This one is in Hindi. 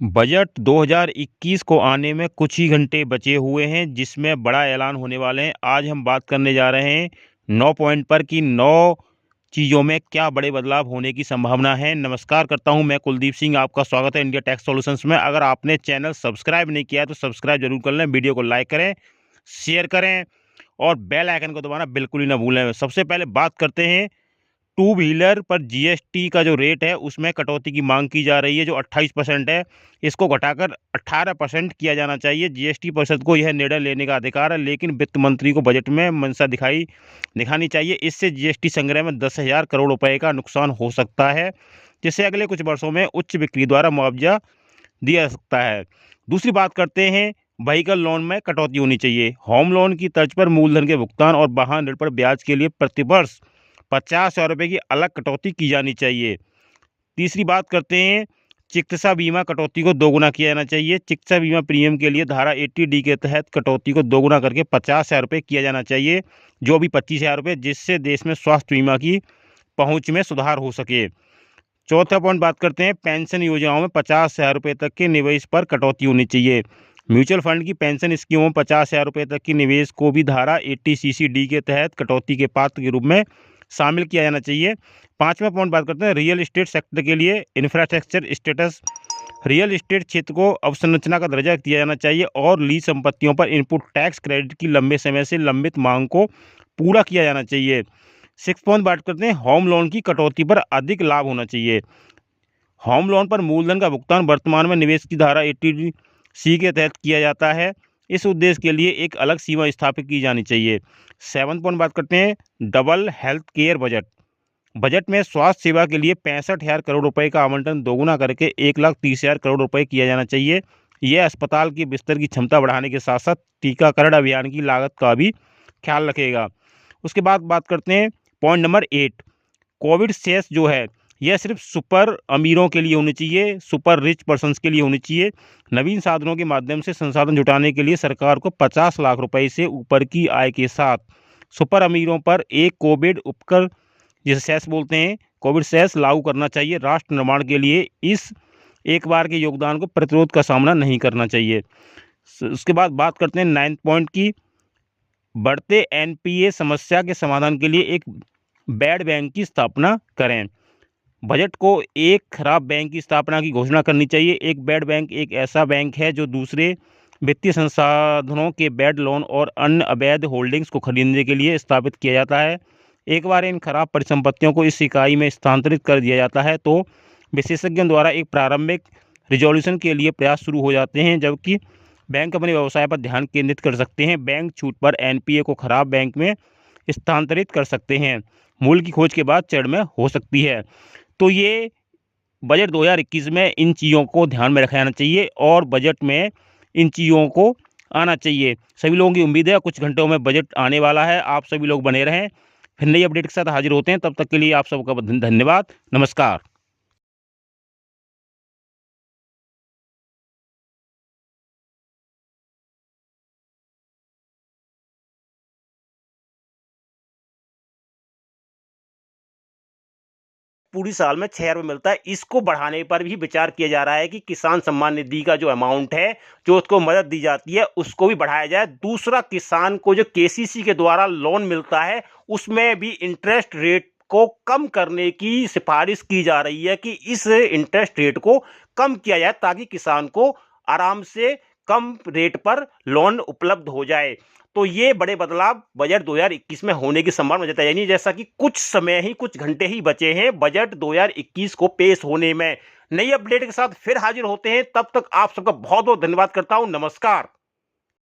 बजट 2021 को आने में कुछ ही घंटे बचे हुए हैं, जिसमें बड़ा ऐलान होने वाले हैं। आज हम बात करने जा रहे हैं 9 पॉइंट पर कि 9 चीज़ों में क्या बड़े बदलाव होने की संभावना है। नमस्कार करता हूं, मैं कुलदीप सिंह। आपका स्वागत है इंडिया टैक्स सॉल्यूशंस में। अगर आपने चैनल सब्सक्राइब नहीं किया है तो सब्सक्राइब जरूर कर लें, वीडियो को लाइक करें, शेयर करें और बेल आइकन को दबाना बिल्कुल ही ना भूलें। सबसे पहले बात करते हैं टू व्हीलर पर जीएसटी का जो रेट है उसमें कटौती की मांग की जा रही है। जो 28% है, इसको घटाकर 18% किया जाना चाहिए। जीएसटी परिषद को यह निर्णय लेने का अधिकार है, लेकिन वित्त मंत्री को बजट में मंशा दिखानी चाहिए। इससे जीएसटी संग्रह में 10,000 करोड़ रुपए का नुकसान हो सकता है, जिससे अगले कुछ वर्षों में उच्च बिक्री द्वारा मुआवजा दिया जा सकता है। दूसरी बात करते हैं, व्हीकल लोन में कटौती होनी चाहिए। होम लोन की तर्ज पर मूलधन के भुगतान और वाहन ऋण पर ब्याज के लिए प्रतिवर्ष 50,000 रुपये की अलग कटौती की जानी चाहिए। तीसरी बात करते हैं, चिकित्सा बीमा कटौती को दोगुना किया जाना चाहिए। चिकित्सा बीमा प्रीमियम के लिए धारा 80D के तहत कटौती को दोगुना करके 50,000 रुपये किया जाना चाहिए, जो भी 25,000 रुपये, जिससे देश में स्वास्थ्य बीमा की पहुंच में सुधार हो सके। चौथा पॉइंट बात करते हैं, पेंशन योजनाओं में 50,000 रुपये तक के निवेश पर कटौती होनी चाहिए। म्यूचुअल फंड की पेंशन स्कीमों में 50,000 रुपये तक की निवेश को भी धारा 80CC-D के तहत कटौती के पात्र के रूप में शामिल किया जाना चाहिए। पांचवा पॉइंट बात करते हैं, रियल एस्टेट सेक्टर के लिए इंफ्रास्ट्रक्चर स्टेटस। रियल एस्टेट क्षेत्र को अवसंरचना का दर्जा दिया जाना चाहिए और लीज संपत्तियों पर इनपुट टैक्स क्रेडिट की लंबे समय से लंबित मांग को पूरा किया जाना चाहिए। सिक्स पॉइंट बात करते हैं, होम लोन की कटौती पर अधिक लाभ होना चाहिए। होम लोन पर मूलधन का भुगतान वर्तमान में निवेश की धारा 80C के तहत किया जाता है। इस उद्देश्य के लिए एक अलग सीमा स्थापित की जानी चाहिए। 7 पॉइंट बात करते हैं, double health care budget. Budget में स्वास्थ्य सेवा के लिए 65,000 करोड़ रुपए का आवंटन दोगुना करके 1,30,000 करोड़ रुपए किया जाना चाहिए। यह अस्पताल की बिस्तर की क्षमता बढ़ाने के साथ साथ टीकाकरण अभियान की लागत का भी ख्याल रखेगा। उसके बाद बात करते हैं पॉइंट नंबर 8, कोविड सेस जो है यह सिर्फ सुपर अमीरों के लिए होनी चाहिए, सुपर रिच पर्सन्स के लिए होनी चाहिए। नवीन साधनों के माध्यम से संसाधन जुटाने के लिए सरकार को 50 लाख रुपए से ऊपर की आय के साथ सुपर अमीरों पर एक कोविड उपकर, जिसे सेस बोलते हैं, कोविड सेस लागू करना चाहिए। राष्ट्र निर्माण के लिए इस एक बार के योगदान को प्रतिरोध का सामना नहीं करना चाहिए। उसके बाद बात करते हैं 9 पॉइंट की, बढ़ते एनपीए समस्या के समाधान के लिए एक बैड बैंक की स्थापना करें। बजट को एक खराब बैंक की स्थापना की घोषणा करनी चाहिए। एक बैड बैंक एक ऐसा बैंक है जो दूसरे वित्तीय संसाधनों के बैड लोन और अन्य अवैध होल्डिंग्स को खरीदने के लिए स्थापित किया जाता है। एक बार इन खराब परिसंपत्तियों को इस इकाई में स्थानांतरित कर दिया जाता है तो विशेषज्ञों द्वारा एक प्रारंभिक रिजोल्यूशन के लिए प्रयास शुरू हो जाते हैं, जबकि बैंक अपने व्यवसाय पर ध्यान केंद्रित कर सकते हैं। बैंक छूट पर एनपीए को खराब बैंक में स्थानांतरित कर सकते हैं। मूल की खोज के बाद चरण में हो सकती है। तो ये बजट 2021 में इन चीज़ों को ध्यान में रखा जाना चाहिए और बजट में इन चीज़ों को आना चाहिए। सभी लोगों की उम्मीद है कुछ घंटों में बजट आने वाला है। आप सभी लोग बने रहें, फिर नई अपडेट के साथ हाजिर होते हैं। तब तक के लिए आप सबका धन्यवाद। नमस्कार। पूरी साल में 6 रुपये मिलता है, इसको बढ़ाने पर भी विचार किया जा रहा है कि किसान सम्मान निधि का जो अमाउंट है, जो उसको मदद दी जाती है, उसको भी बढ़ाया जाए। दूसरा, किसान को जो केसीसी के द्वारा लोन मिलता है उसमें भी इंटरेस्ट रेट को कम करने की सिफारिश की जा रही है कि इस इंटरेस्ट रेट को कम किया जाए ताकि किसान को आराम से कम रेट पर लोन उपलब्ध हो जाए। तो ये बड़े बदलाव बजट 2021 में होने की संभावना जताई जानी है। जैसा कि कुछ समय ही, कुछ घंटे ही बचे हैं बजट 2021 को पेश होने में। नई अपडेट के साथ फिर हाजिर होते हैं, तब तक आप सबका बहुत बहुत धन्यवाद करता हूं। नमस्कार।